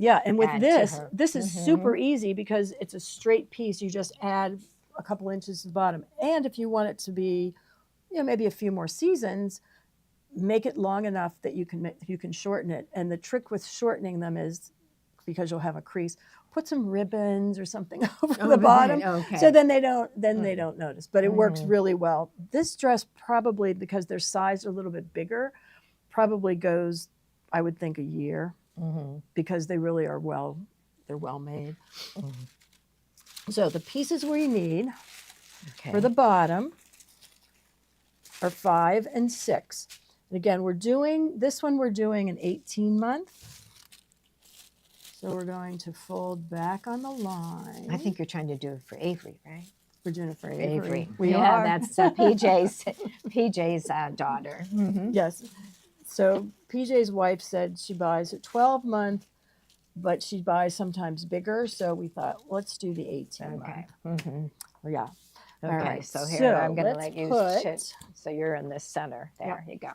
Yeah, and with add to this, her. this is super easy because it's a straight piece. You just add a couple inches to the bottom. And if you want it to be, maybe a few more seasons, make it long enough that you can shorten it. And the trick with shortening them is, because you'll have a crease, put some ribbons or something over the bottom. Okay. So then they don't notice. But it works really well. This dress probably, because they're sized a little bit bigger, probably goes, I would think, a year, because they really are they're well made. So the pieces we need for the bottom are 5 and 6. And again, we're doing an 18-month. So we're going to fold back on the line. I think you're trying to do it for Avery, right? We're doing it for Avery. We Yeah, are. that's PJ's daughter. Yes. So PJ's wife said she buys a 12-month, but she buys sometimes bigger. So we thought, let's do the 18-month. Okay. Yeah. Okay, All right. so here I'm going to let's let you put. so you're in the center. There you go.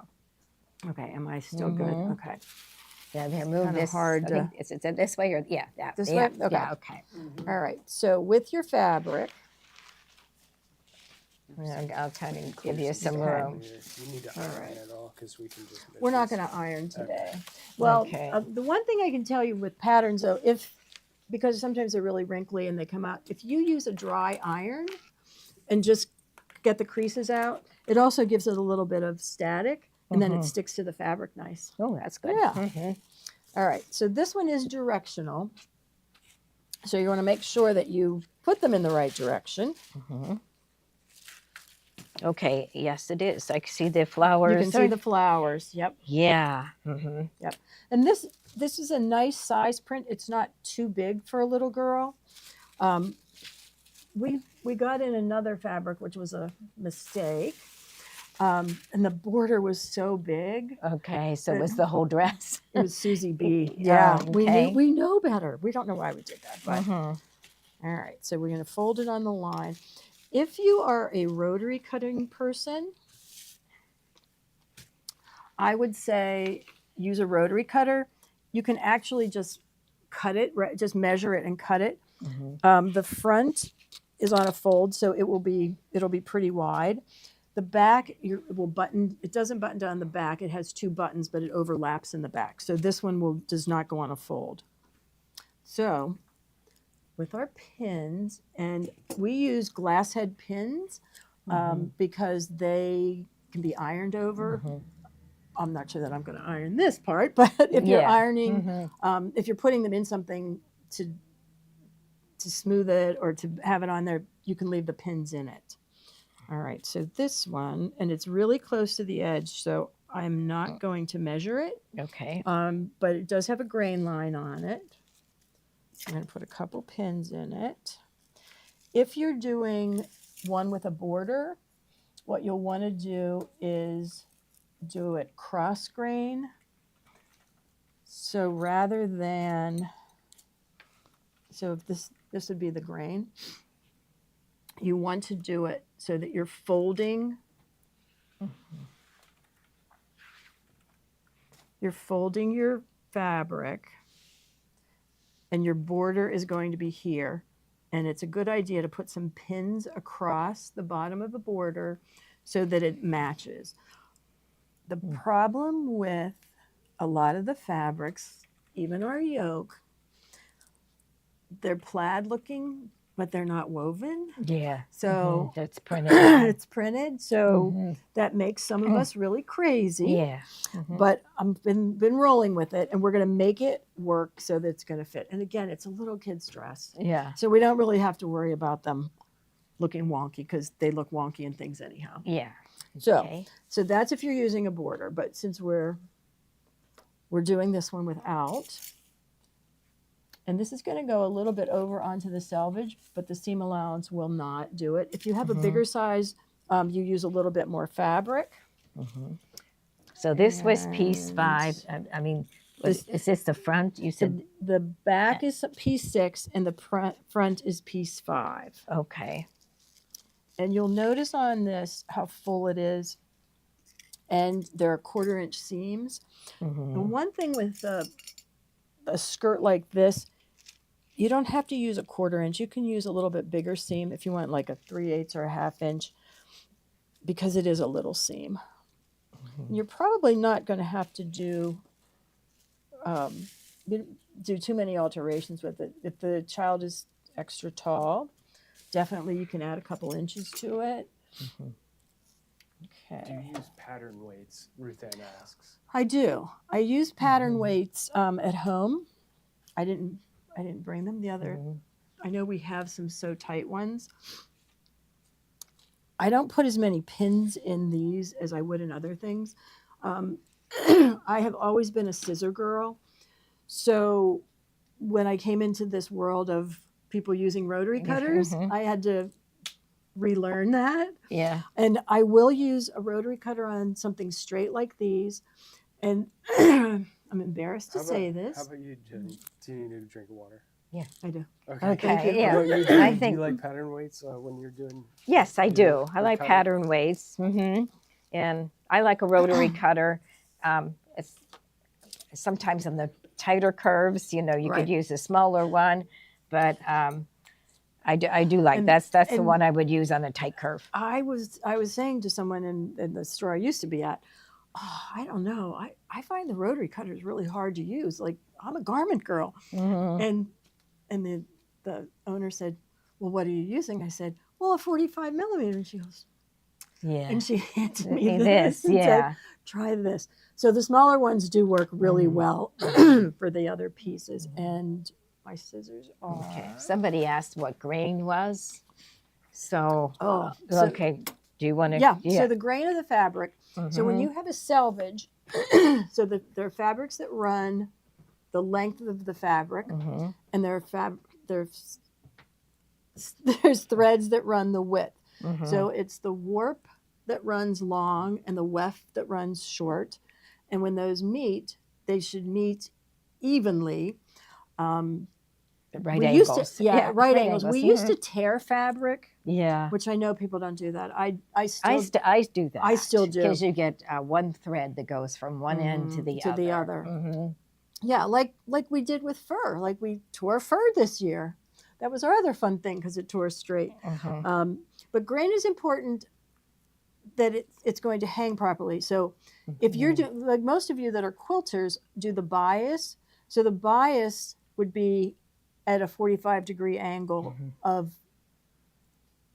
Okay. Am I still good? Okay. Yeah, here, move Kinda this. hard I think it's this way or that. This yeah, way? Okay. Yeah, okay. All right. So with your fabric. I'll kind of give you some room. You need to iron it all because we can just. We're not going to iron today. Well, the one thing I can tell you with patterns, though, because sometimes they're really wrinkly and they come out, if you use a dry iron and just get the creases out, it also gives it a little bit of static, and then it sticks to the fabric nice. Oh, that's good. Yeah. All right. So this one is directional. So you want to make sure that you put them in the right direction. Okay, yes, it is. I can see the flowers. You can see the flowers. Yep. Yeah. Yep. And this is a nice size print. It's not too big for a little girl. We got in another fabric, which was a mistake. And the border was so big. Okay, so it was the whole dress. It was Susie B. Yeah, we know better. We don't know why we did that, but all right. So we're going to fold it on the line. If you are a rotary cutting person, I would say use a rotary cutter. You can actually just cut it, just measure it and cut it. The front is on a fold, so it'll be pretty wide. The back, it doesn't button down the back. It has 2 buttons, but it overlaps in the back. So this one does not go on a fold. So with our pins, and we use glass head pins because they can be ironed over. I'm not sure that I'm going to iron this part, but if you're ironing, if you're putting them in something to smooth it or to have it on there, you can leave the pins in it. All right, so this one, and it's really close to the edge, so I'm not going to measure it. Okay. But it does have a grain line on it. I'm going to put a couple pins in it. If you're doing one with a border, what you'll want to do is do it cross grain. So rather than, if this would be the grain, you want to do it so that you're folding. You're folding your fabric, and your border is going to be here. And it's a good idea to put some pins across the bottom of the border so that it matches. The problem with a lot of the fabrics, even our yoke, they're plaid looking, but they're not woven. Yeah. So that's printed. it's printed. So that makes some of us really crazy. Yeah. But I've been rolling with it, and we're going to make it work so that it's going to fit. And again, it's a little kid's dress. Yeah. So we don't really have to worry about them looking wonky, because they look wonky in things anyhow. Yeah. So that's if you're using a border. But since we're doing this one without, and this is going to go a little bit over onto the selvage, but the seam allowance will not do it. If you have a bigger size, you use a little bit more fabric. So this was piece 5. I mean, is this the front? You said the back is piece 6, and the front is piece 5. Okay. And you'll notice on this how full it is, and there are 1/4-inch seams. The one thing with the a skirt like this, you don't have to use a 1/4 inch. You can use a little bit bigger seam if you want like a 3/8 or a 1/2 inch, because it is a little seam. You're probably not going to have to do too many alterations with it. If the child is extra tall, definitely you can add a couple inches to it. Do Okay. you use pattern weights? Ruth Ann asks. I do. I use pattern weights at home. I didn't bring them the other. I know we have some So Tight ones. I don't put as many pins in these as I would in other things. I have always been a scissor girl. So when I came into this world of people using rotary cutters, I had to relearn that. Yeah. And I will use a rotary cutter on something straight like these. And I'm embarrassed to say How this. about you, Jenny? Do you need a drink of water? I do. Okay. Okay. How Yeah. about you? I Do think. you like pattern weights when you're doing? Yes, I Yeah, do. I or like cutter. pattern weights. And I like a rotary cutter. It's sometimes on the tighter curves, you Right. could use a smaller one, but I do like And- that's the and- one I would use on a tight curve. I was saying to someone in the store I used to be at, I don't know. I find the rotary cutters really hard to use. Like, I'm a garment girl. And the owner said, well, what are you using? I said, well, a 45 millimeter. And she goes, Yeah. and she handed me This, this and said, yeah. try this. So the smaller ones do work really well for the other pieces. And my scissors are. Okay. Somebody asked what grain was. So, So- okay. Do you want to? Yeah. So the grain of the fabric. So when Mhm. you have a selvage, so there are fabrics that run the length of the fabric, Mhm. and there's threads that run the width. Mhm. So it's the warp that runs long and the weft that runs short. And when those meet, they should meet evenly. Right we angles. Used to, yeah, right angles. We used Mhm. to tear fabric, Yeah. which I know people don't do that. I still I do that. I still do. Because you get one thread that goes from one end to the to other. the other. Mhm. Yeah, like we did with fur. Like we tore fur this year. That was our other fun thing because it tore straight. Mhm. But grain is important that it's going to hang properly. So if you're doing, like most of you that are quilters do the bias. So the bias would be at a 45-degree angle of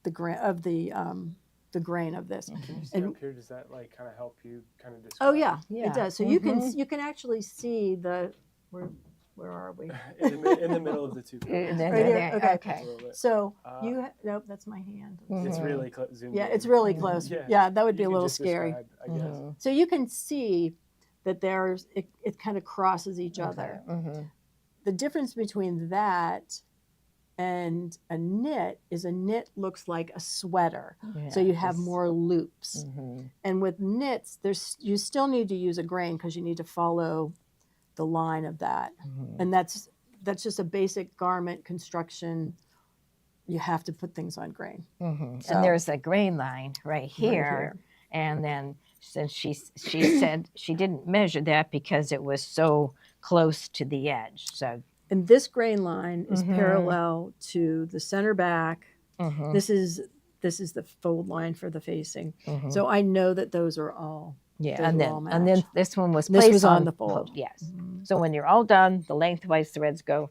the grain of the grain of this. Can you see And- up here? Does that like kind of help you kind of describe? Oh yeah, Yeah. it does. So you can actually see the where are we? in the middle of the two. And then Right here, there- okay. okay. A little bit. So Uh, nope, that's my hand. It's Mhm. really zoomed Yeah, in. it's really close. Yeah. Yeah, that would be You a can little just scary. describe, I guess. Mhm. So you can see that it kind of crosses each other. Mhm. The difference between that and a knit is a knit looks like a sweater. So Yeah, you have it's- more loops. Mhm. And with knits, you still need to use a grain because you need to follow the line of that. Mhm. And that's just a basic garment construction. You have to put things on grain. Mhm. So- And there's a grain line right here. here. And then since she said she didn't measure that because it was so close to the edge. So And this grain line is Mhm. parallel to the center back. mhm. This is the fold line for the facing. Mhm. So I know that those are all. Yeah, Those and will then all and then match. this one was This placed was on the fold. Yes. So when you're all done, the lengthwise threads go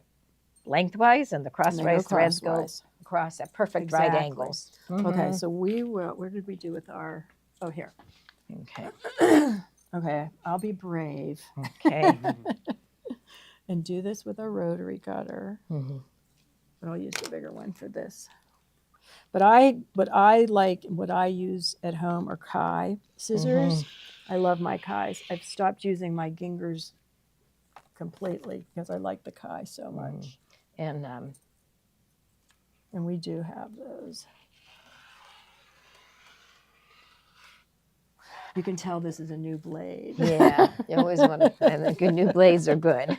lengthwise, and the And they crosswise threads go crosswise. across at perfect right Exactly. angles. Okay, Mhm. so where did we do with our? Oh, here. Okay. Okay, I'll be brave Okay. and do this with a rotary cutter. Mhm. But I'll use the bigger one for this. But what I use at home are Kai scissors. I love my Kais. I've stopped using my Gingers completely because I like the Kai so much. And And we do have those. You can tell this is a new blade. yeah, you always want to. And the good new blades are good.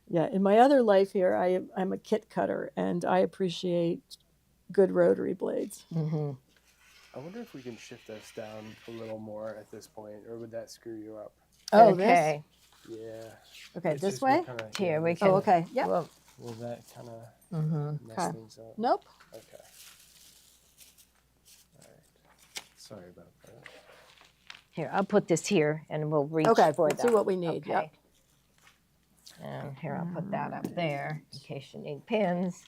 Yeah, in my other life here, I'm a kit cutter, and I appreciate good rotary blades. Mhm. I wonder if we can shift us down a little more at this point, or would that screw you up? Oh, Okay. Yeah. Okay, It's this just we're way? kinda- Here, yeah, we this- can. Oh, okay. Yep. Well, Will that kind of mhm. mess Okay. things up? Nope. Okay. All right. Sorry about that. Here, I'll put this here, and we'll reach Okay, for we'll the. see what we need, yep. Okay. And here, I'll put that up there in case you need pins.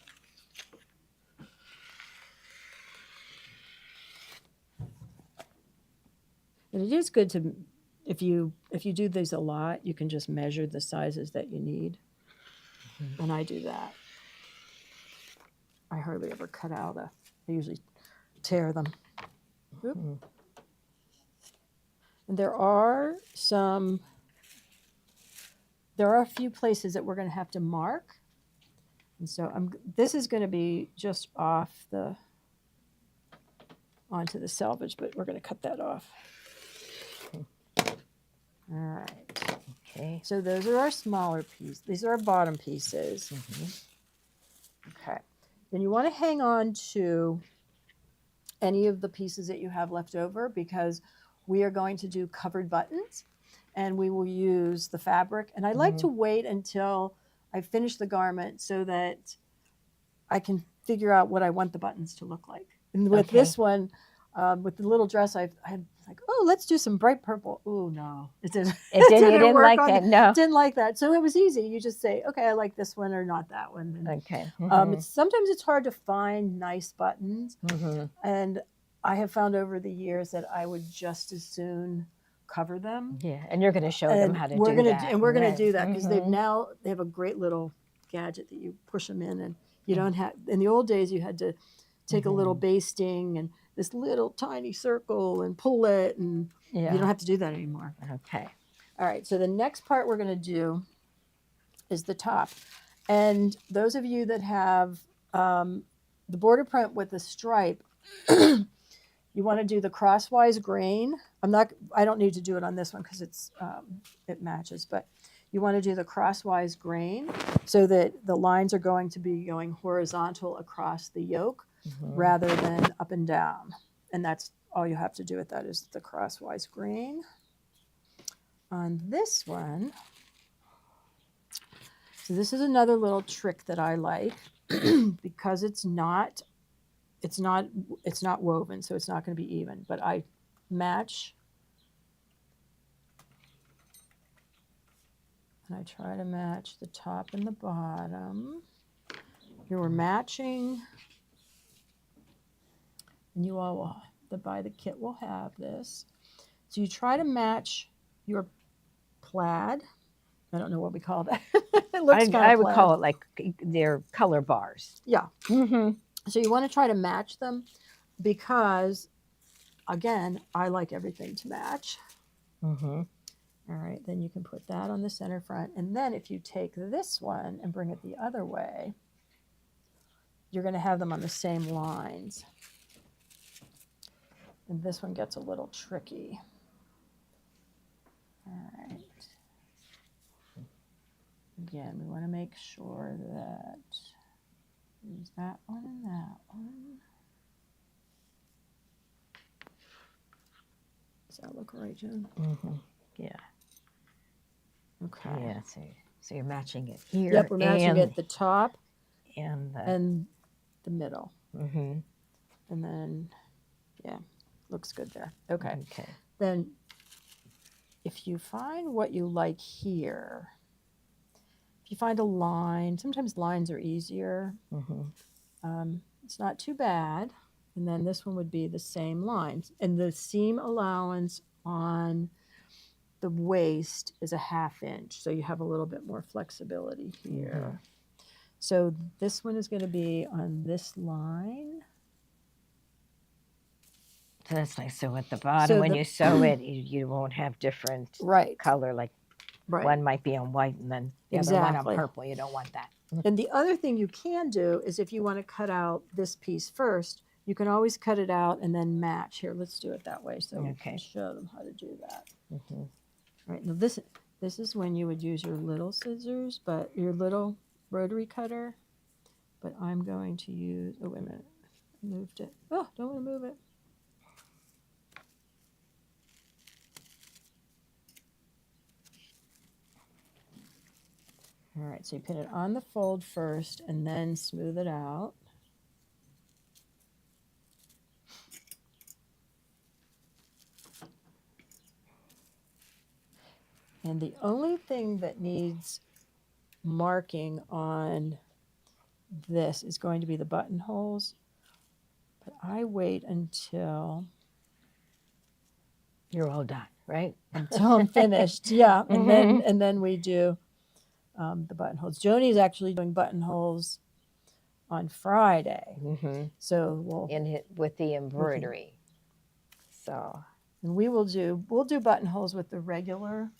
And it is good to, if you do these a lot, you can just measure the sizes that you need. And I do that. I hardly ever cut out I usually tear them. Oop. And there are a few places that we're going to have to mark. And so this is going to be just onto the selvage, but we're going to cut that off. All right. Okay. So those are our smaller pieces. These are our bottom pieces. Okay. Then you want to hang on to any of the pieces that you have left over because we are going to do covered buttons and we will use the fabric. And I like to wait until I finish the garment so that I can figure out what I want the buttons to look like. And with Okay. this one, with the little dress, I had like, oh, let's do some bright purple. Oh, no. It didn't. It didn't. You didn't work like on that, no. Didn't like that. So it was easy. You just say, okay, I like this one or not that one. And, Okay. sometimes it's hard to find nice buttons. And I have found over the years that I would just as soon cover them. Yeah, and you're going to show them And how to we're do gonna that. And we're going Right. to do that because they Mhm. have a great little gadget that you push them in and you don't have, in the old days, you had to take a little basting and this little tiny circle and pull it and Yeah. you don't have to do that anymore. Okay. All right, so the next part we're going to do is the top. And those of you that have the border print with the stripe, you want to do the crosswise grain. I don't need to do it on this one because it matches, but you want to do the crosswise grain so that the lines are going to be going horizontal across the yoke rather than up and down. And that's all you have to do with that is the crosswise grain. On this one, so this is another little trick that I like because it's not woven, so it's not going to be even, but I match and I try to match the top and the bottom. Here we're matching, and you all will, that buy the kit will have this. So you try to match your plaid. I don't know what we call that. It looks kind of I would plaid. call it like their color bars. Yeah. Mm-hmm. So you want to try to match them because, again, I like everything to match. Mm-hmm. All right, then you can put that on the center front. And then if you take this one and bring it the other way, you're going to have them on the same lines. And this one gets a little tricky. All right. Again, we want to make sure that there's that one and that one. Does that look right, Jen? Mm-hmm. Yeah. Okay. Yeah. So you're matching it here. Yep, we're matching and, it the top and the. and the middle. Mm-hmm. And then, yeah, looks good there. Okay. Okay. Then if you find what you like here, if you find a line, sometimes lines are easier. Mm-hmm. It's not too bad. And then this one would be the same lines. And the seam allowance on the waist is a 1/2 inch. So you have a little bit more flexibility here. So this one is going to be on this line. So that's nice. So at the bottom, when you sew it, you won't have different Right. color. Like Right. one might be on white and then the other one Exactly. on purple. You don't want that. And the other thing you can do is if you want to cut out this piece first, you can always cut it out and then match. Here, let's do it that way so we Okay. can show them how to do that. Mm-hmm. All right, now this is when you would use your little scissors, but your little rotary cutter. But I'm going to use, oh, wait a minute, I moved it. Oh, don't want to move it. All right, so you pin it on the fold first and then smooth it out. And the only thing that needs marking on this is going to be the buttonholes. But I wait until You're all done, right? I'm finished. Yeah, and then we do the buttonholes. Joni's actually doing buttonholes on Friday, Mm-hmm. so we'll In it with the embroidery. So and we'll do buttonholes with the regular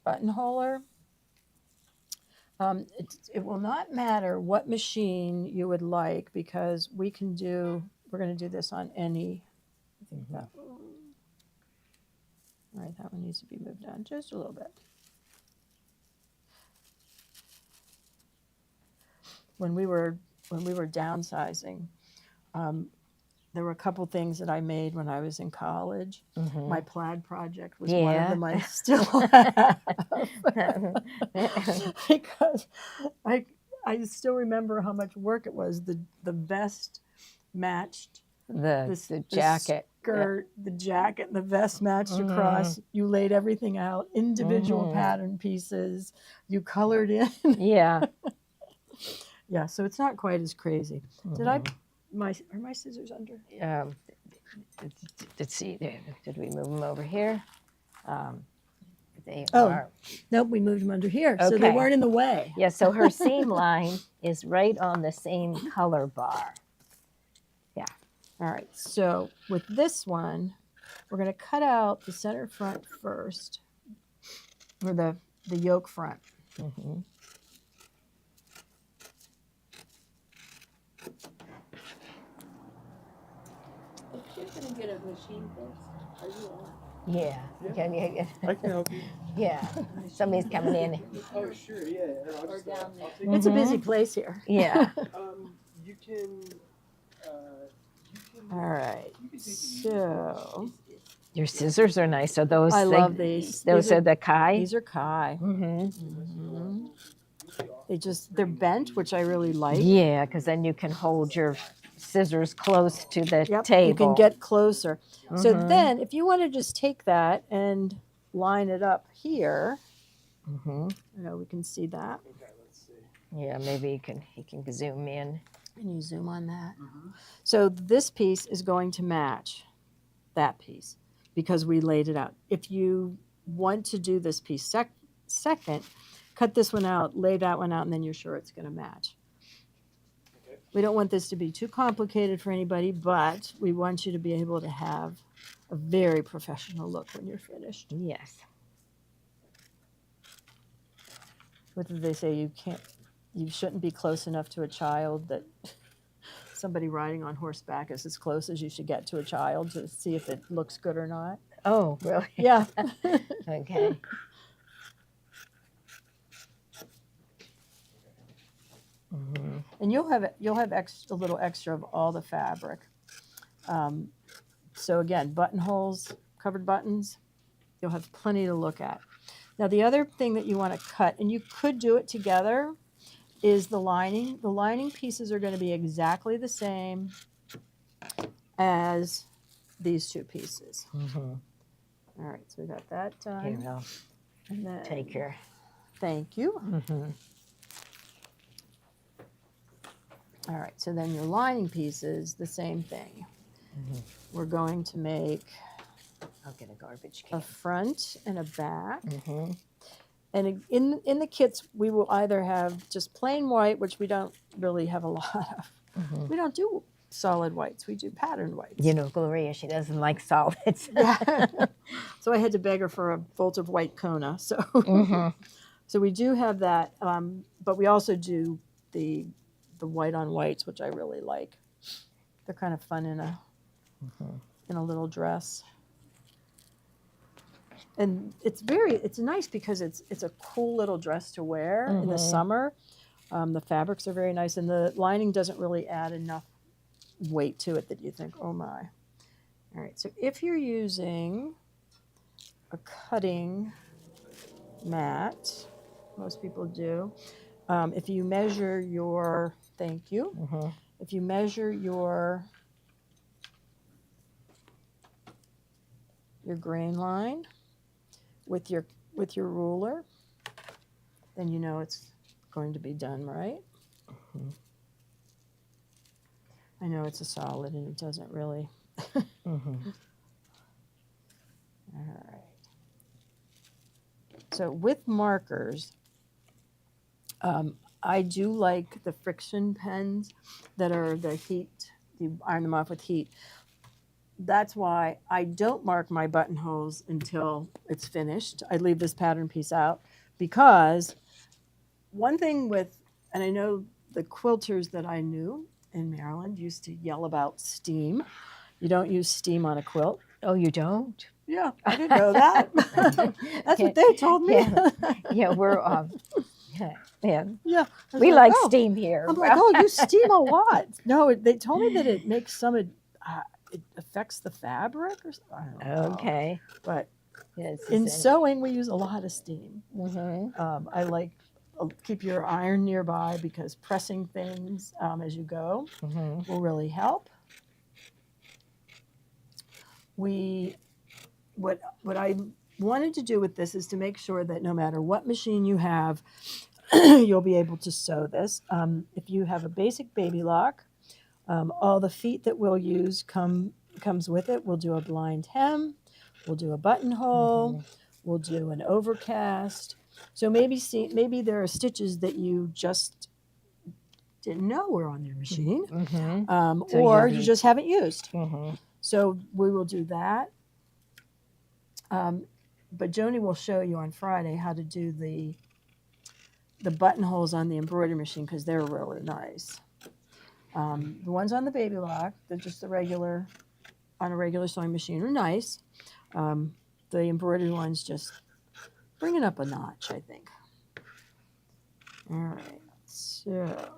buttonholer. It will not matter what machine you would like because we're going to do this on any. I think that. All right, that one needs to be moved down just a little bit. When we were downsizing, there were a couple things that I made when I was in college. My plaid project was one of them I still have because I still remember how much work it was. The vest matched the jacket. skirt, the jacket, and the vest matched across. You laid everything out, individual pattern pieces. You colored in. Yeah. Yeah, so it's not quite as crazy. Did I? Are my scissors under? Let's see. Did we move them over here? They Oh. are. Nope, we moved them under here, so they Okay. weren't in the way. Yeah, so her seam line is right on the same color bar. All right, so with this one, we're going to cut out the center front first, or the yoke front. Mm-hmm. If you're going to get a machine fix, are you on? Yeah. Can you? I can help you. Yeah. Somebody's coming in. Oh, sure, yeah. I'll Or just, down I'll there. take It's a busy place here. Yeah. You can, All right, so Your scissors are nice. Are those? I love these. Those These are the Kai. These are Kai. Mm-hmm. They're bent, which I really like. Yeah, because then you can hold your scissors close to the Yep, table. you can get closer. So Mhm. then, if you want to just take that and line it up here, Mhm. we can see that. okay, let's see. Yeah, maybe you can zoom in. Can you zoom on that? So this piece is going to match that piece because we laid it out. If you want to do this piece second, cut this one out, lay that one out, and then you're sure it's going to match. Okay. We don't want this to be too complicated for anybody, but we want you to be able to have a very professional look when you're finished. Yes. What did they say? You shouldn't be close enough to a child. That somebody riding on horseback is as close as you should get to a child to see if it looks good or not. Oh, really? Yeah. Okay. Mm-hmm. And you'll have a little extra of all the fabric. So again, buttonholes, covered buttons, you'll have plenty to look at. Now the other thing that you want to cut, and you could do it together, is the lining. The lining pieces are going to be exactly the same as these two pieces. Mm-hmm. All right, so we got that done. Here, I'll And then, take your. thank you. Mm-hmm. All right, so then your lining pieces, the same thing. Mhm. We're going to make I'll get a garbage a can. front and a back. Mm-hmm. And in the kits, we will either have just plain white, which we don't really have a lot of. Mm-hmm. We don't do solid whites. We do patterned whites. You know, Gloria, she doesn't like solids. Yeah. So I had to beg her for a volt of white Kona. So, Mm-hmm. so we do have that, but we also do the white on whites, which I really like. They're kind of fun in a little dress. And it's nice because it's a cool little dress to wear in the Mhm. summer. The fabrics are very nice, and the lining doesn't really add enough weight to it that you think, oh my. All right, so if you're using a cutting mat, most people do, if you measure your, thank you, Mhm. if you measure your grain line with your ruler, then you know it's going to be done right. Mhm. I know it's a solid and it doesn't really. Mhm. All right. So with markers, I do like the friction pens that are the heat. You iron them off with heat. That's why I don't mark my buttonholes until it's finished. I leave this pattern piece out because one thing with, and I know the quilters that I knew in Maryland used to yell about steam. You don't use steam on a quilt. Oh, you don't? Yeah, I didn't know that. That's what they told me. Yeah, we're yeah. Yeah, I was We like "Oh." steam here. I'm like, oh, you steam a lot. No, they told me that it makes some, it affects the fabric or something. I don't know. Okay. But Yes. in sewing, we use a lot of steam. Mm-hmm. I like keep your iron nearby because pressing things as you go Mm-hmm. will really help. What I wanted to do with this is to make sure that no matter what machine you have, you'll be able to sew this. If you have a basic baby lock, all the feet that we'll use comes with it. We'll do a blind hem, we'll do a buttonhole, we'll do an overcast. So maybe there are stitches that you just didn't know were on your machine, Mm-hmm. So or you'll you be- just haven't used. Mm-hmm. So we will do that. But Joni will show you on Friday how to do the buttonholes on the embroidery machine because they're really nice. The ones on the baby lock, they're just the regular, on a regular sewing machine, are nice. The embroidery ones just bring it up a notch, I think. All right, so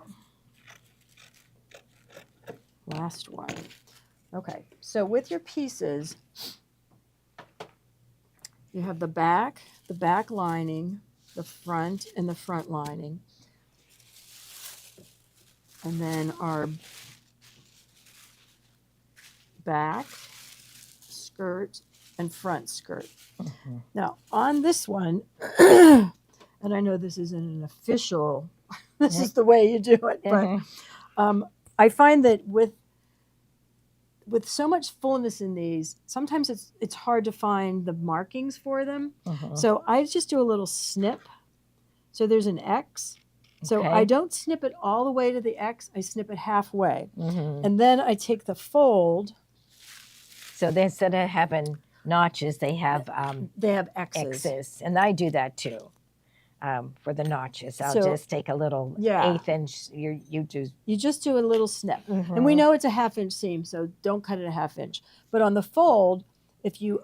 last one. Okay, so with your pieces, you have the back lining, the front, and the front lining. And then our back skirt and front skirt. Mm-hmm. Now, on this one, and I know this isn't an official, this is the way you do it, but I find that with so much fullness in these, sometimes it's hard to find the markings for them. Mm-hmm. So I just do a little snip. So there's an X. So Okay. I don't snip it all the way to the X. I snip it halfway. Mm-hmm. And then I take the fold. So they, instead of having notches, they have They have X's. X's, and I do that too. For the notches, I'll So- just take a little Yeah. 1/8 inch. You do. You just do a little snip. Mm-hmm. And we know it's a 1/2 inch seam, so don't cut it a 1/2 inch. But on the fold, if you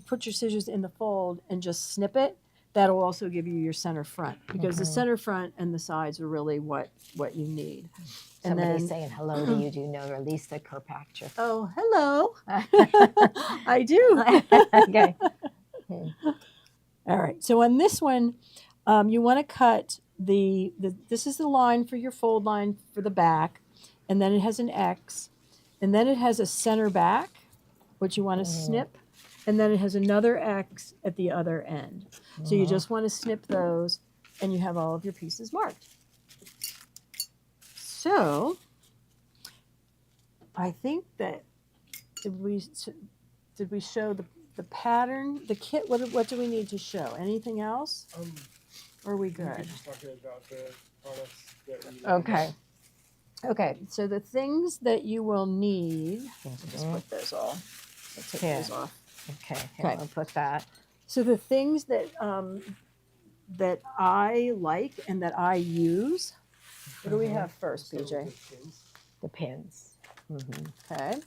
put your scissors in the fold and just snip it, that'll also give you your center front because the center front and the sides are really what you need. And Somebody's then, saying hello to you. Do you know Lisa Kirkpatrick? oh, hello. I do. Okay. All right. So on this one, you want to cut this is the line for your fold line for the back, and then it has an X, and then it has a center back, which you want to snip, and then it has another X at the other end. So you just want to snip those, and you have all of your pieces marked. So I think that did we show the pattern, the kit? What do we need to show? Anything else? Or are we You could good? just talk about the products that we Okay. Okay, so the things that you will need, just put those all, I'll take Yeah. those off. Okay. Okay. I'll put that. So the things that that I like and that I use, what do we have first, start BJ? with the pins. The pins. Mm-hmm. Okay.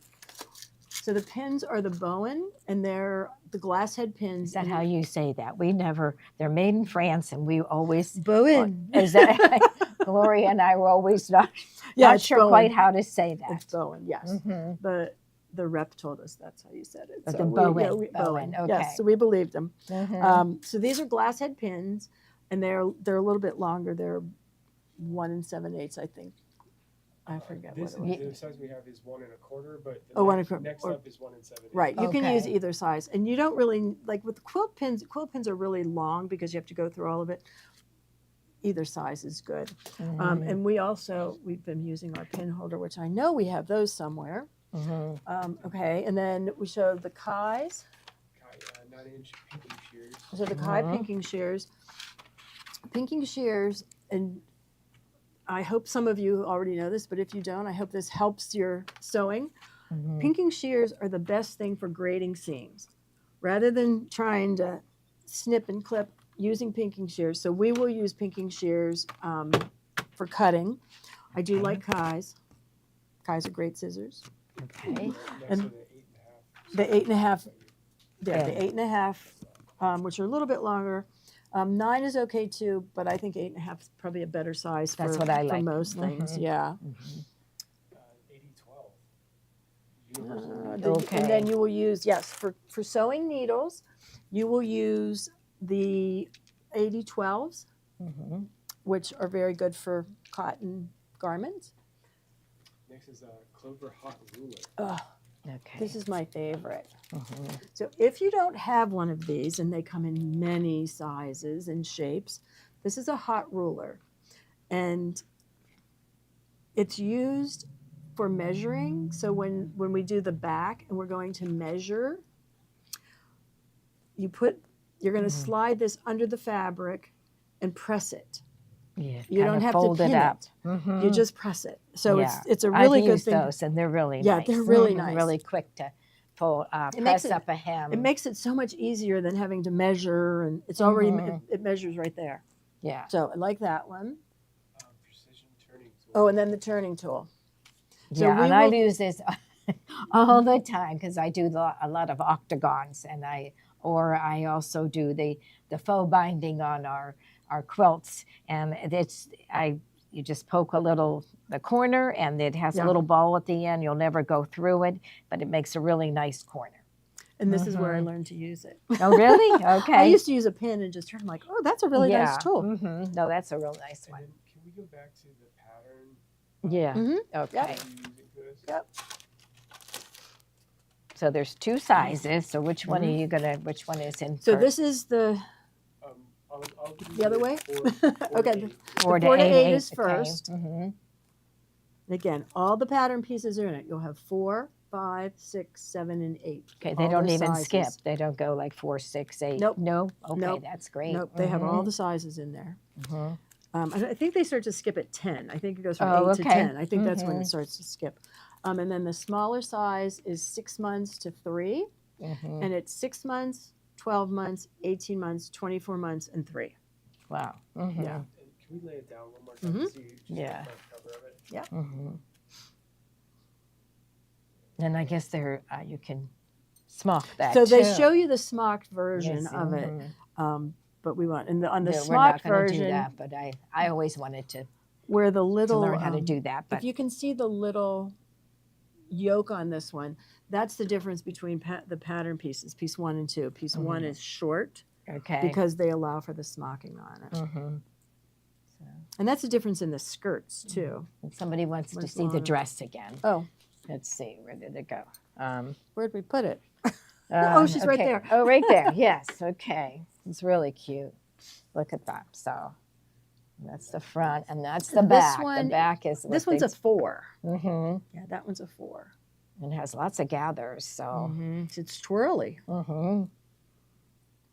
So the pins are the Bowen, and they're the glass head pins. Is that how you say that? We never. They're made in France, and we always. Bowen? Is that Gloria and I were always not It's sure Bowen. quite how to say that. It's Bowen, yes. Mhm. The rep told us that's how you said it. But So the we- Bowen, Bowen. okay. Yes, so we believed them. Mhm. So these are glass head pins, and they're a little bit longer. They're 1 7/8, I think. I forget This what it was. the size we have is 1 1/4, but the Oh, 1 next, 1/4, next or- up is 1 7/8. Right, you can use Okay. either size, and you don't really like with quilt pins. Quilt pins are really long because you have to go through all of it. Either size is good. Mhm. And we've been using our pin holder, which I know we have those somewhere. Mhm. Okay, and then we showed the Kai's. 9-inch pinking shears. So the Kai Mhm. pinking shears. Pinking shears, and I hope some of you already know this, but if you don't, I hope this helps your sewing. Mhm. Pinking shears are the best thing for grading seams. Rather than trying to snip and clip using pinking shears, so we will use pinking shears for cutting. I do like Kai's. Kai's are great scissors. Okay. Next And to the 8.5. The 8.5, yeah, Yeah. the 8.5, which are a little bit longer. 9 is okay too, but I think 8.5 is probably a better size for, That's what I for like. most things. Mhm. Yeah. Mhm. 80-12. Universal. And then you will use, yes, for sewing needles, you will use the 80-12s, Mhm. which are very good for cotton garments. Next is a Clover Hot Ruler. Oh, Okay. this is my favorite. Mhm. So if you don't have one of these, and they come in many sizes and shapes, this is a hot ruler. And it's used for measuring. So when we do the back and we're going to measure, you're going to Mhm. slide this under the fabric and press it. Yeah. You don't kinda have to fold pin it up. it. Mhm. You just press it. So Yeah. it's a really I've good used thing. those, and they're really Yeah, nice. they're really Mhm. nice. Really quick to fold, It makes press it- up a hem. It makes it so much easier than having to measure, and it's already Mhm. it measures right there. Yeah. So I like that one. Precision turning tool. Oh, and then the turning tool. So Yeah, we and I've will- used this all the time because I do a lot of octagons, and I also do the faux binding on our quilts, and you just poke the corner, and it has Yeah. a little ball at the end. You'll never go through it, but it makes a really nice corner. And this is where I learned to use it. Oh, really? Okay. I used to use a pin and just turn. I'm like, oh, that's a really nice tool. Mhm. No, that's a real nice And one. then can we go back to the pattern Yeah. Mhm. Okay. Yep. you're using for this? Yep. So there's two sizes. So which one which one is in So first? this is the I'll do The other way? four to Okay. eight. 4 to 4 to 8 8 is okay. first. Mhm. again, all the pattern pieces are in it. You'll have 4, 5, 6, 7, and 8. Okay, they All don't those even sizes. skip. They don't go like 4, 6, 8. Nope. No. Okay, Nope. that's great. Nope, they have all the sizes in there. Mhm. I think they start to skip at 10. I think it goes from Oh, 8 to okay. 10. I think that's when Mhm. it starts to skip. And then the smaller size is 6 months to 3, Mhm. and it's 6 months, 12 months, 18 months, 24 months, and 3. Wow. Mhm. Yeah. And can we lay it down one more time Mhm. to see just Yeah. the front cover of it? Mhm. And I guess you can smock that So they too. show you the smocked version Yes, of it, mhm. but we want on the Yeah, we're not smocked going to do version that, but I always wanted to where the little learn how to do that. But if you can see the little yoke on this one, that's the difference between the pattern pieces, piece 1 and 2. Piece 1 Mhm. is short okay. because they allow for the smocking on it. Mhm. So, And that's the difference in the skirts too. and somebody wants to Where's see the Lana? dress again. Oh, Let's see, where did it go? where'd we put it? Oh, she's right okay. there. Oh, right there. Yes. Okay. It's really cute. Look at that. So that's the front, and that's the This back. one- the back is This one's a 4. Mm-hmm. Yeah, that one's a 4. And it has lots of gathers. So. It's twirly. Mm-hmm.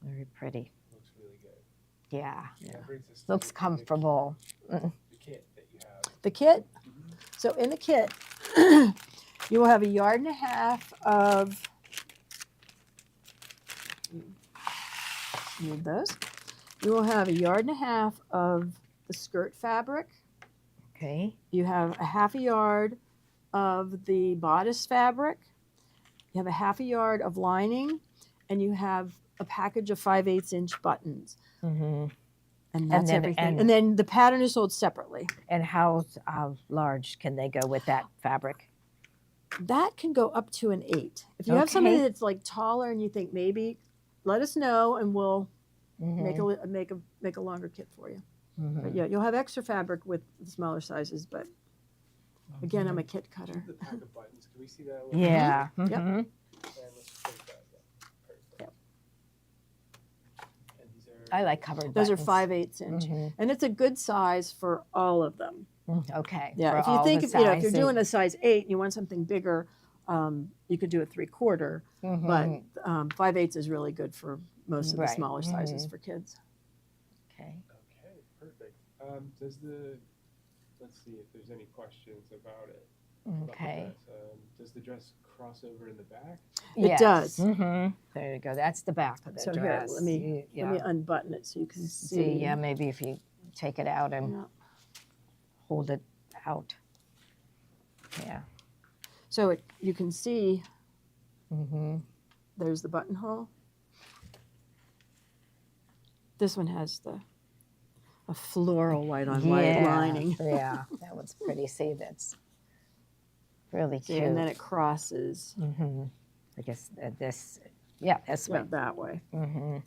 Very pretty. Looks really good. Yeah. That brings us to Looks the comfortable. kit that you have. The kit. So in the kit, you will have a yard and a half of. Need those. You will have a yard and a half of the skirt fabric. Okay. You have a half a yard of the bodice fabric. You have a half a yard of lining, and you have a package of 5/8 inch buttons. Mm-hmm. And that's then- everything. And then the pattern is sold separately. And how large can they go with that fabric? That can go up to an 8. If you have somebody Okay. that's like taller and you think maybe, let us know and we'll Mhm. make a longer kit for you. But yeah, you'll have extra fabric with the smaller sizes, but again, I'm a kit cutter. The pack of buttons. Can we see that? A little Yeah. Yep. mhm. And let's take that. Perfect. Yep. And these are. I like covered Those are buttons. 5/8 inch, Mhm. and it's a good size for all of them. Okay. Yeah, for if you all think the if you know if you're sizes. doing a size 8 and you want something bigger, you could do a 3/4. Mhm. But 5/8 is really good for most of the Right. smaller sizes for kids. Okay. Okay, perfect. Does the, let's see if there's any questions about it. About the Okay. dress. Does the dress cross over in the back? It does. There you go. That's the back of the So here, dress. let me yeah. unbutton it so you can See, see. yeah, maybe if you take it out and Yeah. hold it out. Yeah. So you can see Mm-hmm. there's the buttonhole. This one has a floral white on white lining. Yeah, that one's pretty. See, that's really See, cute. and then it crosses Mm-hmm. I guess this, yeah, this way. that way. Mm-hmm.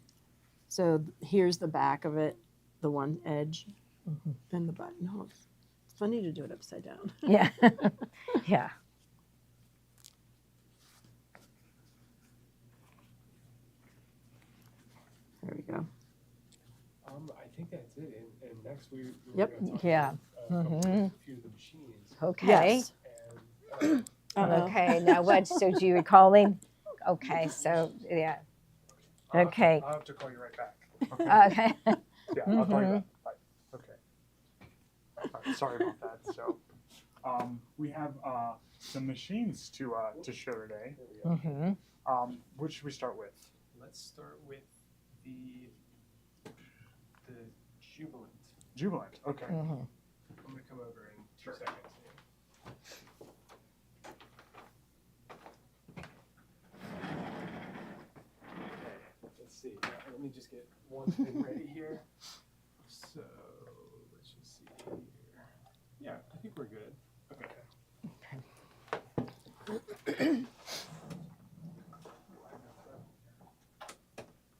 So here's the back of it, the one edge, Mhm. and the buttonhole. It's funny to do it upside down. Yeah. Yeah. There we go. I think that's it. And next we were Yep. going to talk Yeah. about Mhm. a few of the machines. Okay. Yes. And Uh-oh. Okay. Now what? So do you recalling? Okay. So yeah. Okay. I'll have to call you right back. Okay. Okay. Yeah, I'll call you Mhm. back. Bye. Okay. All right, sorry about that. So, we have some machines to show today. there we go. Mm-hmm. Which should we start with? Let's start with the Jubilant. Jubilant. Okay. Mm-hmm. I'm gonna come over in 2 seconds. Okay, let's see. Let me just get one thing ready here. So let's just see here. Yeah, I think we're good. Okay.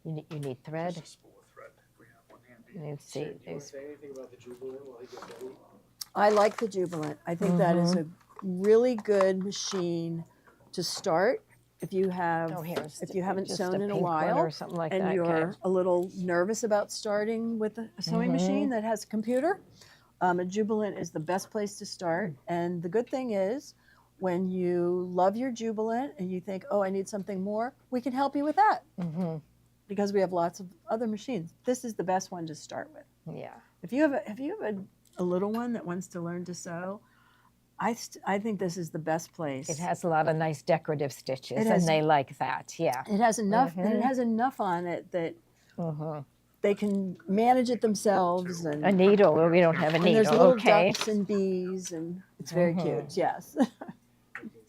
You need thread. Just a spool of thread if we have one handy. You need to see. Do you want to There's, say anything about the Jubilant while he gets ready? I like the Jubilant. I think that is a really good machine to start if you have oh, here's if you haven't just sewn in a pink one while or something like and that. you're okay. a little nervous about starting with a sewing machine that has a computer. A Jubilant is the best place to start. And the good thing is, when you love your Jubilant and you think, oh, I need something more, we can help you with that Mm-hmm. because we have lots of other machines. This is the best one to start with. Yeah. If you have a little one that wants to learn to sew, I think this is the best place. It has a lot of nice decorative stitches, It and has- they like that. Yeah. It has enough, and it Mhm. has enough on it that Mm-hmm. they can manage it themselves. And, A needle. Well, we don't have a and needle. there's little Okay. ducks and bees, and it's very cute. Yes.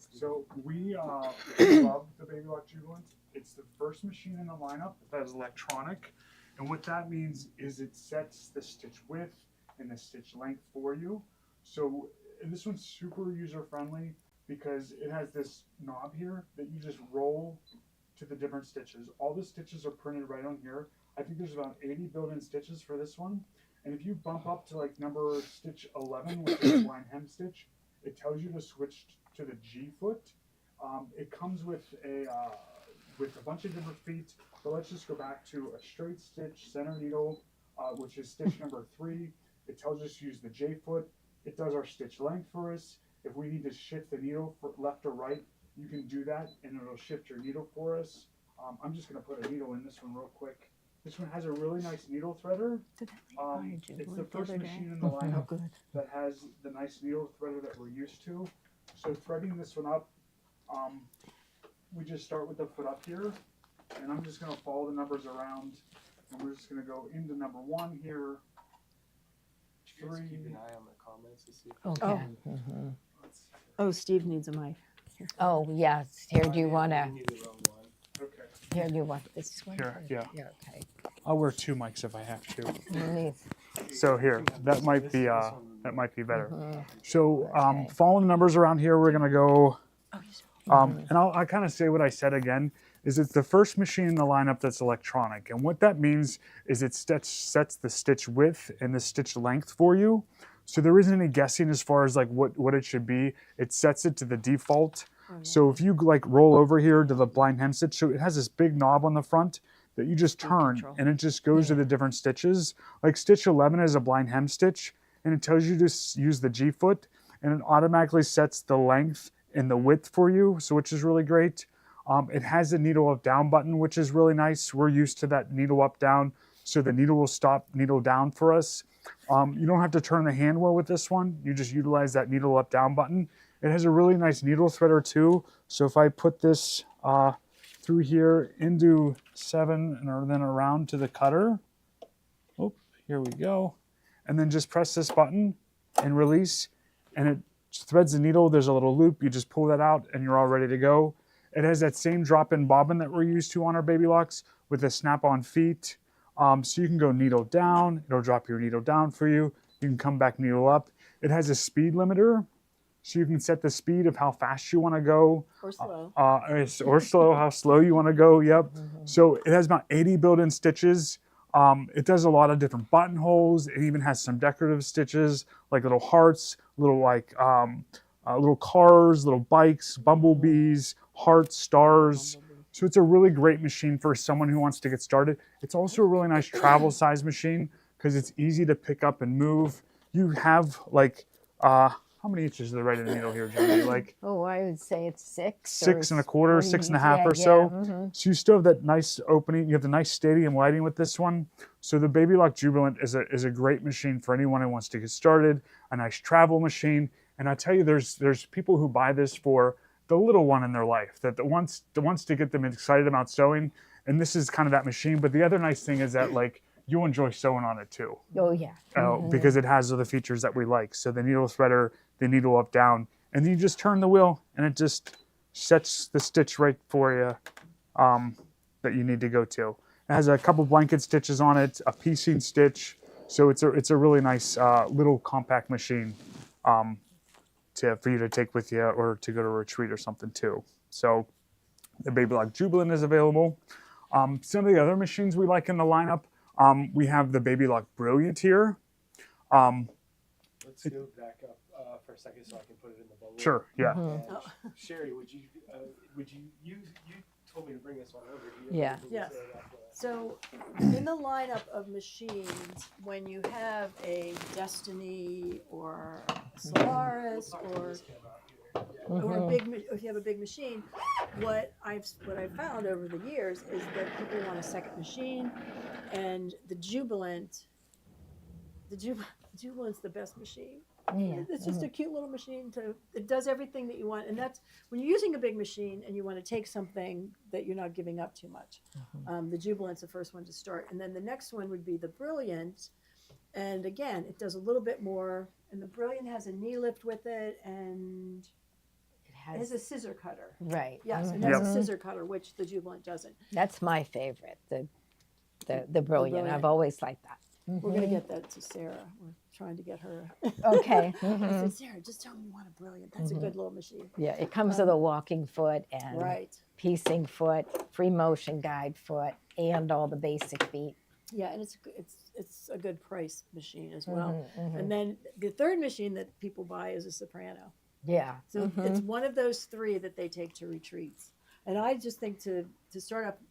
So we love the Baby Lock Jubilant. It's the first machine in the lineup that is electronic, and what that means is it sets the stitch width and the stitch length for you. So this one's super user friendly because it has this knob here that you just roll to the different stitches. All the stitches are printed right on here. I think there's about 80 built-in stitches for this one, and if you bump up to like number stitch 11, which is blind hem stitch, it tells you to switch to the G foot. It comes with a bunch of different feet, but let's just go back to a straight stitch center needle, which is stitch number 3. It tells us to use the J foot. It does our stitch length for us. If we need to shift the needle for left or right, you can do that, and it'll shift your needle for us. I'm just going to put a needle in this one real quick. This one has a really nice needle threader. It's the first machine in the lineup Good. that has the nice needle threader that we're used to. So threading this one up, we just start with the foot up here, and I'm just going to follow the numbers around, and we're just going to go into number 1 here. You guys keep 3. an eye on the comments to see if Okay. Mhm. let's- Oh, Steve needs a mic. Oh, yes. Here, do you want I to? need the wrong one. Okay. Here, do you want this one? Here, yeah. Yeah. Okay. I'll wear 2 mics if I have to. You need- So here, that might This- be this one- that might be better. Mhm. So Okay. following the numbers around here, we're gonna go. Oh, he's And I kind of say what I said again is it's the first machine in the lineup that's electronic. And what that means is it sets the stitch width and the stitch length for you. So there isn't any guessing as far as like what it should be. It sets it to the default. So if you like roll over here to the blind hem stitch, so it has this big knob on the front that you just turn control. and it just goes to the different stitches. Like stitch 11 is a blind hem stitch and it tells you to use the G foot and it automatically sets the length and the width for you, so which is really great. It has a needle up down button, which is really nice. We're used to that needle up down, so the needle will stop needle down for us. You don't have to turn the hand wheel with this one. You just utilize that needle up down button. It has a really nice needle threader too. So if I put this through here into 7 and then around to the cutter, oh, here we go. And then just press this button and release, and it threads the needle. There's a little loop. You just pull that out and you're all ready to go. It has that same drop-in bobbin that we're used to on our Baby Locks with the snap-on feet. So you can go needle down. It'll drop your needle down for you. You can come back needle up. It has a speed limiter, so you can set the speed of how fast you want to go. Or slow. Or slow, how slow you want to go. Yep. So it has about 80 built-in stitches. It does a lot of different buttonholes. It even has some decorative stitches, like little hearts, little like little cars, little bikes, bumblebees, hearts, stars. So it's a really great machine for someone who wants to get started. It's also a really nice travel size machine because it's easy to pick up and move. You have like, how many inches is the right of the needle here, Johnny? Like Oh, I would say it's 6. 6 1/4, 6 1/2 or so. So you still have that nice opening. You have the nice stadium lighting with this one. So the Baby Lock Jubilant is a great machine for anyone who wants to get started. A nice travel machine. And I tell you, there's people who buy this for the little one in their life that wants to get them excited about sewing. And this is kind of that machine. But the other nice thing is that like you'll enjoy sewing on it too. Oh, yeah. Because it has all the features that we like. So the needle threader, the needle up down, and then you just turn the wheel and it just sets the stitch right for you that you need to go to. It has a couple blanket stitches on it, a piecing stitch. So it's a really nice little compact machine for you to take with you or to go to a retreat or something too. So the Baby Lock Jubilant is available. Some of the other machines we like in the lineup, we have the Baby Lock Brilliant here. Let's go back up for a second so I can put it in the bubble. Sure, yeah. And Sherry, you told me to bring this one over here. Yeah. Yes. So in the lineup of machines, when you have a Destiny or a Solaris or a if you have a big machine, what I've found over the years is that people want a second machine, and the Jubilant's the best machine. Yeah. It's just a cute little machine. It does everything that you want, and that's when you're using a big machine and you want to take something that you're not giving up too much. The Jubilant's the first one to start, and then the next one would be the Brilliant. And again, it does a little bit more. And the Brilliant has a knee lift with it, and it has a scissor cutter. Right. Yes, it has a scissor cutter, which the Jubilant doesn't. That's my favorite, the Brilliant. I've Brilliant. always liked that. We're gonna get that to Sarah. We're trying to get her. Okay. I said, Sarah, just tell me you want a Brilliant. That's a good little machine. Yeah, it comes with a walking foot and Right. piecing foot, free motion guide foot, and all the basic feet. Yeah, and it's a good price machine as well. And then the third machine that people buy is a Soprano. Yeah. So it's one of those three that they take to retreats. And I just think to start up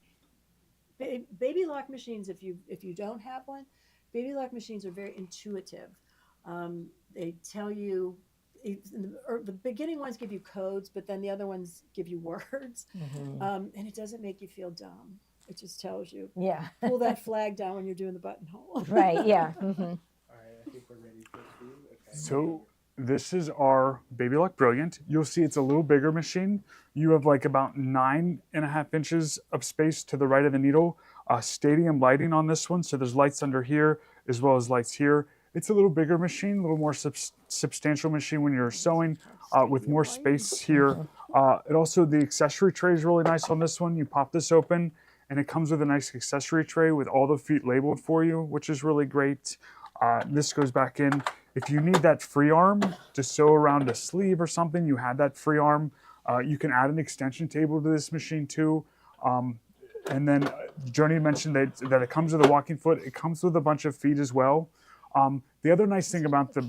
Baby Lock machines, if you don't have one, Baby Lock machines are very intuitive. They tell you, the beginning ones give you codes, but then the other ones give you words. And it doesn't make you feel dumb. It just tells you, Yeah. pull that flag down when you're doing the buttonhole. Right. Yeah. All right, I think we're ready for food. Okay. So this is our Baby Lock Brilliant. You'll see it's a little bigger machine. You have like about 9.5 inches of space to the right of the needle. Stadium lighting on this one. So there's lights under here as well as lights here. It's a little bigger machine, a little more substantial machine when you're sewing with more space here. The accessory tray is really nice on this one. You pop this open and it comes with a nice accessory tray with all the feet labeled for you, which is really great. This goes back in. If you need that free arm to sew around a sleeve or something, you have that free arm. You can add an extension table to this machine too. And then Joni mentioned that it comes with a walking foot. It comes with a bunch of feet as well. The other nice thing about the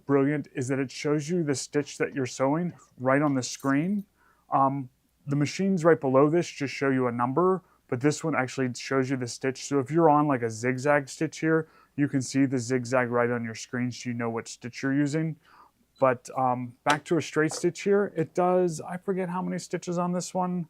Brilliant is that it shows you the stitch that you're sewing right on the screen. The machines right below this just show you a number, but this one actually shows you the stitch. So if you're on like a zigzag stitch here, you can see the zigzag right on your screen, so you know what stitch you're using. But back to a straight stitch here, it does, I forget how many stitches on this one,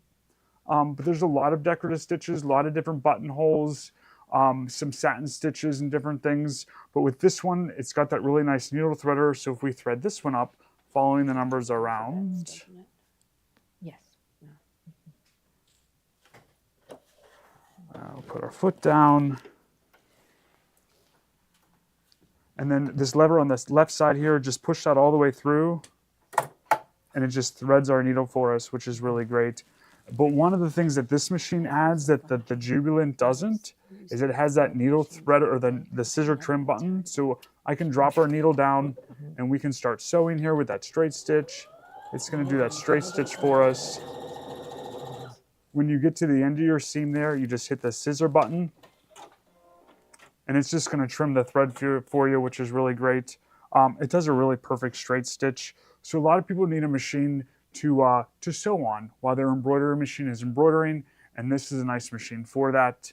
but there's a lot of decorative stitches, a lot of different buttonholes, some satin stitches and different things. But with this one, it's got that really nice needle threader. So if we thread this one up, following the numbers around, Yes. I'll put our foot down. And then this lever on this left side here, just push that all the way through. And it just threads our needle for us, which is really great. But one of the things that this machine adds that the Jubilant doesn't is it has that needle thread or the scissor trim button. So I can drop our needle down and we can start sewing here with that straight stitch. It's going to do that straight stitch for us. When you get to the end of your seam there, you just hit the scissor button. And it's just going to trim the thread for you, which is really great. It does a really perfect straight stitch. So a lot of people need a machine to sew on while their embroidery machine is embroidering, and this is a nice machine for that.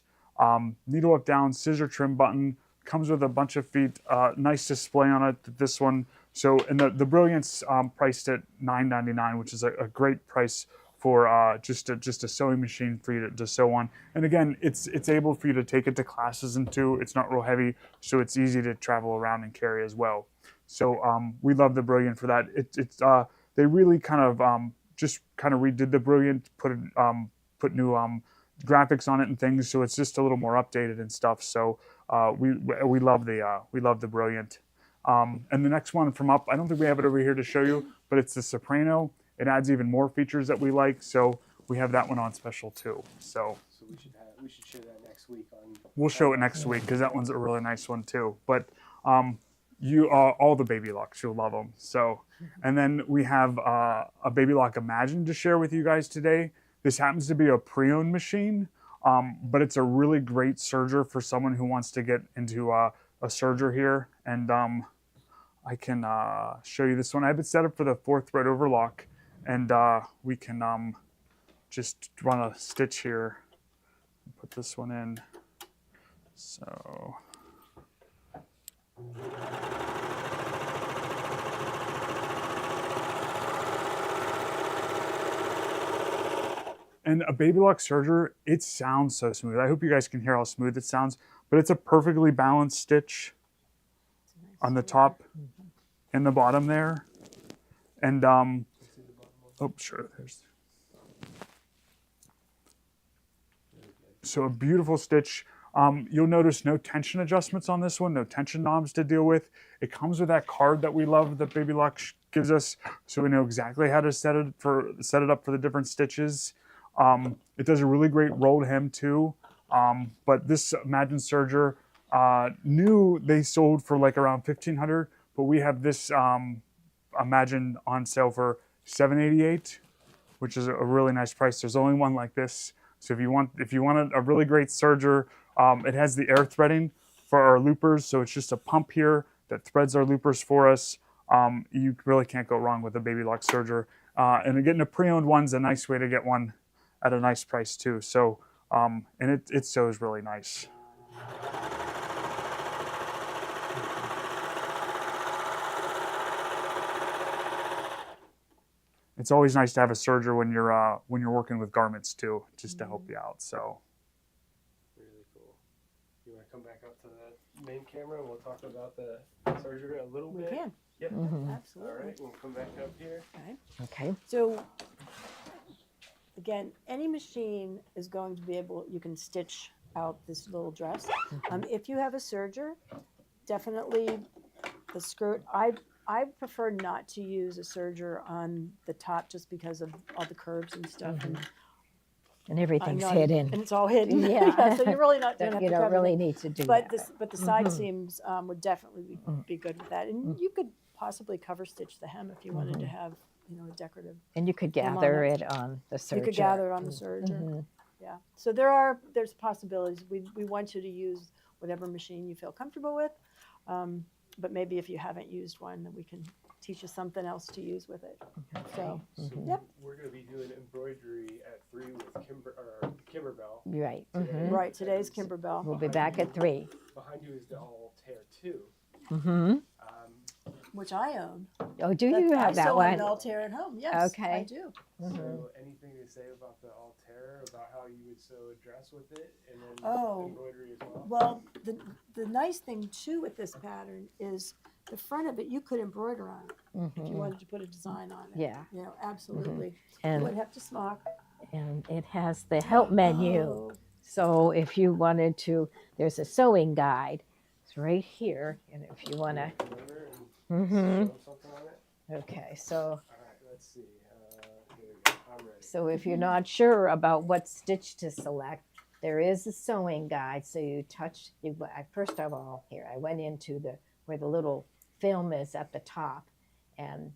Needle up, down, scissor trim button, comes with a bunch of feet, nice display on it, this one. So, and the Brilliant's priced at $9.99, which is a great price for just a sewing machine for you to sew on. And again, it's able for you to take it to classes into. It's not real heavy, so it's easy to travel around and carry as well. So we love the Brilliant for that. They really kind of just kind of redid the Brilliant, put new graphics on it and things, so it's just a little more updated and stuff. So we love the Brilliant. And the next one from up, I don't think we have it over here to show you, but it's the Soprano. It adds even more features that we like, so we have that one on special too. So we should show that next week on. We'll show it next week because that one's a really nice one too. But all the Baby Locks, you'll love them. So, and then we have a Baby Lock Imagine to share with you guys today. This happens to be a pre-owned machine, but it's a really great serger for someone who wants to get into a serger here. And I can show you this one. I have it set up for the 4-thread overlock, and we can just run a stitch here. Put this one in. So. And a Baby Lock serger, it sounds so smooth. I hope you guys can hear how smooth it sounds, but it's a perfectly balanced stitch on the top and the bottom there. And, oh, sure, there's. So a beautiful stitch. You'll notice no tension adjustments on this one, no tension knobs to deal with. It comes with that card that we love that Baby Lock gives us, so we know exactly how to set it up for the different stitches. It does a really great rolled hem too. But this Imagine serger, new they sold for like around $1,500, but we have this Imagine on sale for $788, which is a really nice price. There's only one like this. So if you want a really great serger, it has the air threading for our loopers. So it's just a pump here that threads our loopers for us. You really can't go wrong with a Baby Lock serger. And getting a pre-owned one's a nice way to get one at a nice price too. So, and it sews really nice. It's always nice to have a serger when you're working with garments too, just to help you out. So. Really cool. You want to come back up to the main camera and we'll talk about the serger a little bit? We can. Yep. Absolutely. All right, we'll come back up here. Okay. So again, any machine is going to be able, you can stitch out this little dress. If you have a serger, definitely the skirt. I prefer not to use a serger on the top just because of all the curves and stuff. And everything's not- hidden. And it's all hidden. Yeah. So you're really not going That to you have to don't cover really that. need to do But that. the side seams would definitely be good with that. And you could possibly cover stitch the hem if you wanted to have a decorative. And you could Hem on gather it. it on the serger. You could gather it on the serger. Mhm. Yeah. So there's possibilities. We want you to use whatever machine you feel comfortable with. But maybe if you haven't used one, then we can teach you something else to use with it. So So Yep. we're going to be doing embroidery at 3 with Kimberbell. Right. Today. Mhm. right, today's Kimberbell. We'll be back at 3. Behind you is the Altair 2. Mm-hmm. Which I own. Oh, do you I have that still own one? an Altair at home. Yes, Okay. I do. Mhm. So anything to say about the Altair, about how you would sew a dress with it, and then Oh. embroidery as well? Well, the nice thing too with this pattern is the front of it you could embroider on if you Mhm. wanted to put a design on it. Yeah. Absolutely. You And would have to smock. it has the help menu. Oh, So if you wanted to, there's a sewing guide. It's right here. And if you want to, Embroider and Mhm. sew something on it? okay. So All right, let's see. Here we go. I'm ready. So if you're not sure about what stitch to select, there is a sewing guide. So you touch, first of all, here, I went into where the little film is at the top and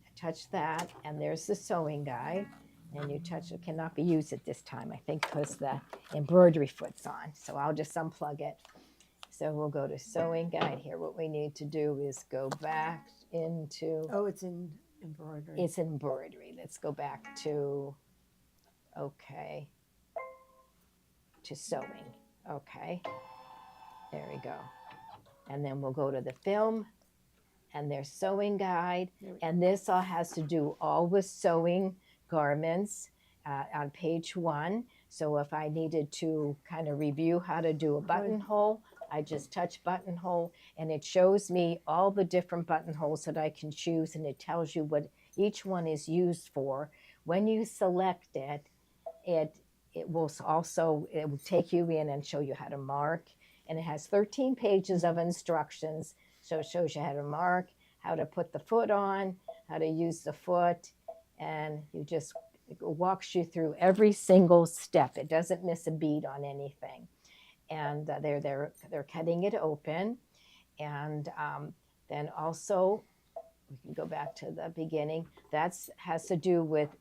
I touch that, and there's the sewing guide. And you touch it, cannot be used at this time, I think, because the embroidery foot's on. So I'll just unplug it. So we'll go to sewing guide here. What we need to do is go back into Oh, it's in embroidery. it's embroidery. Let's go back to, okay, to sewing. Okay, there we go. And then we'll go to the film and there's sewing guide. There we And this all has to do all with sewing garments on page 1. So if I needed to kind of review how to do a buttonhole, I just touch buttonhole and it shows me all the different buttonholes that I can choose, and it tells you what each one is used for. When you select it, it will take you in and show you how to mark. And it has 13 pages of instructions. So it shows you how to mark, how to put the foot on, how to use the foot, and it walks you through every single step. It doesn't miss a beat on anything. And they're cutting it open, and then also we can go back to the beginning. That has to do with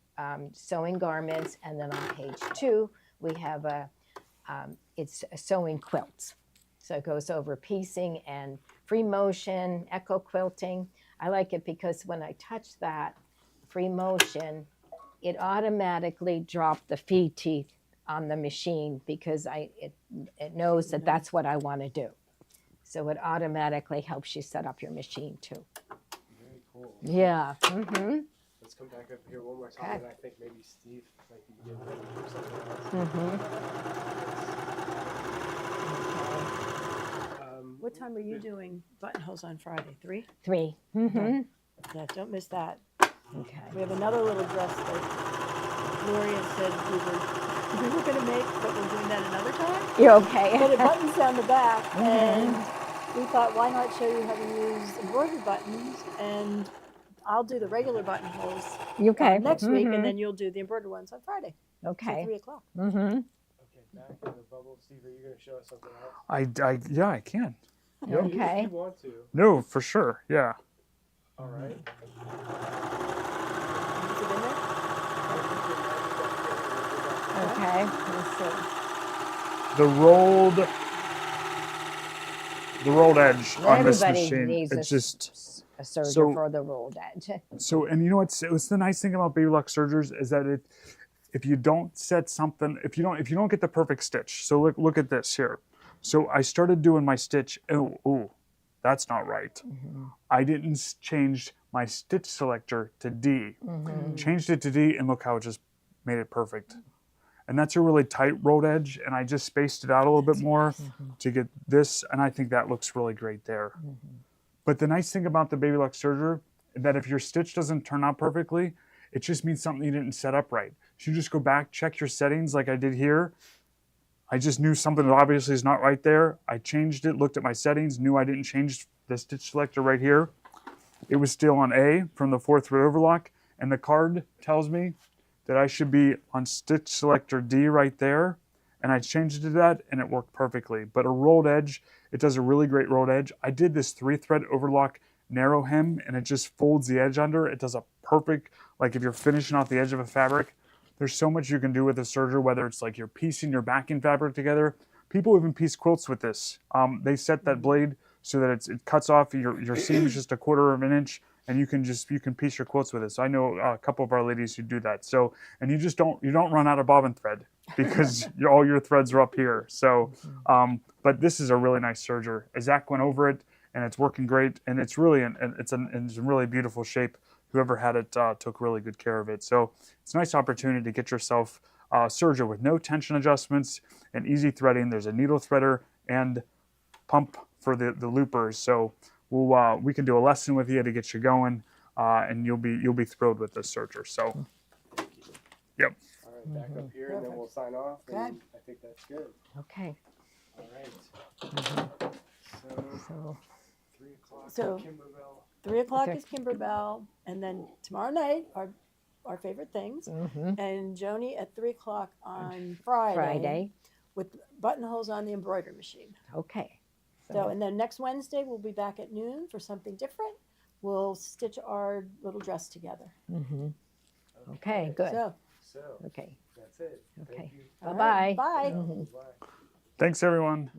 sewing garments, and then on page 2 we have it's sewing quilts. So it goes over piecing and free motion, echo quilting. I like it because when I touch that free motion, it automatically dropped the feed teeth on the machine because it knows that that's what I want to do. So it automatically helps you set up your machine too. Very cool. Yeah. Mm-hmm. Let's come back up here one more time, Okay. and I think maybe Steve might be getting ready for something else. Mm-hmm. What time are you doing buttonholes on Friday? 3? 3. Mm-hmm. Yeah, don't miss that. Okay. We have another little dress that Gloria said we were going to make, but we're doing that another time. You're okay. But it buttons down the back, and we thought, why not show you how to use embroidery buttons? And I'll do the regular buttonholes Okay. next week, Mhm. and then you'll do the embroidered ones on Friday. So Okay. 3 o'clock. Mm-hmm. Okay, back in the bubble. Steve, are you going to show us something else? Yeah, I can. Yep. If Okay. you want to. No, for sure. Yeah. All right. Is it in there? Okay. Let's see. The rolled edge on this Everybody machine. needs It's just a serger so- for the rolled edge. so. And you know what's the nice thing about Baby Lock sergers is that if you don't set something, if you don't get the perfect stitch. So look at this here. So I started doing my stitch. Oh, that's not right. I didn't change my stitch selector to D. Changed it to D, and look how it just made it perfect. And that's a really tight rolled edge, and I just spaced it out a little bit more to get this, and I think that looks really great there. But the nice thing about the Baby Lock serger is that if your stitch doesn't turn out perfectly, it just means something you didn't set up right. So you just go back, check your settings like I did here. I just knew something that obviously is not right there. I changed it, looked at my settings, knew I didn't change the stitch selector right here. It was still on A from the 4th thread overlock, and the card tells me that I should be on stitch selector D right there, and I changed it to that, and it worked perfectly. But a rolled edge, it does a really great rolled edge. I did this 3-thread overlock narrow hem, and it just folds the edge under. It does a perfect, like if you're finishing off the edge of a fabric, there's so much you can do with a serger, whether it's like you're piecing your backing fabric together. People even piece quilts with this. They set that blade so that it cuts off your seam is just a quarter of an inch, and you can piece your quilts with it. So I know a couple of our ladies who do that. So, and you don't run out of bobbin thread because all your threads are up here. So, but this is a really nice serger. Zach went over it, and it's working great, and it's really it's in really beautiful shape. Whoever had it took really good care of it. So it's a nice opportunity to get yourself a serger with no tension adjustments and easy threading. There's a needle threader and pump for the loopers. So we can do a lesson with you to get you going, and you'll be thrilled with this serger. So, yep. All right, back up here, and then we'll sign off. And I think that's good. Okay. All right. So, 3 o'clock So- Kimberbell. 3 o'clock Okay. is Kimberbell, and then tomorrow night our favorite things, and Joni at 3 o'clock on Friday with buttonholes on the embroidery machine. Okay. So, and then next Wednesday we'll be back at noon for something different. We'll stitch our little dress together. Okay, good. So, So Okay. that's it. Okay. Thank you. all Bye-bye. right, bye. Bye. Thanks, everyone.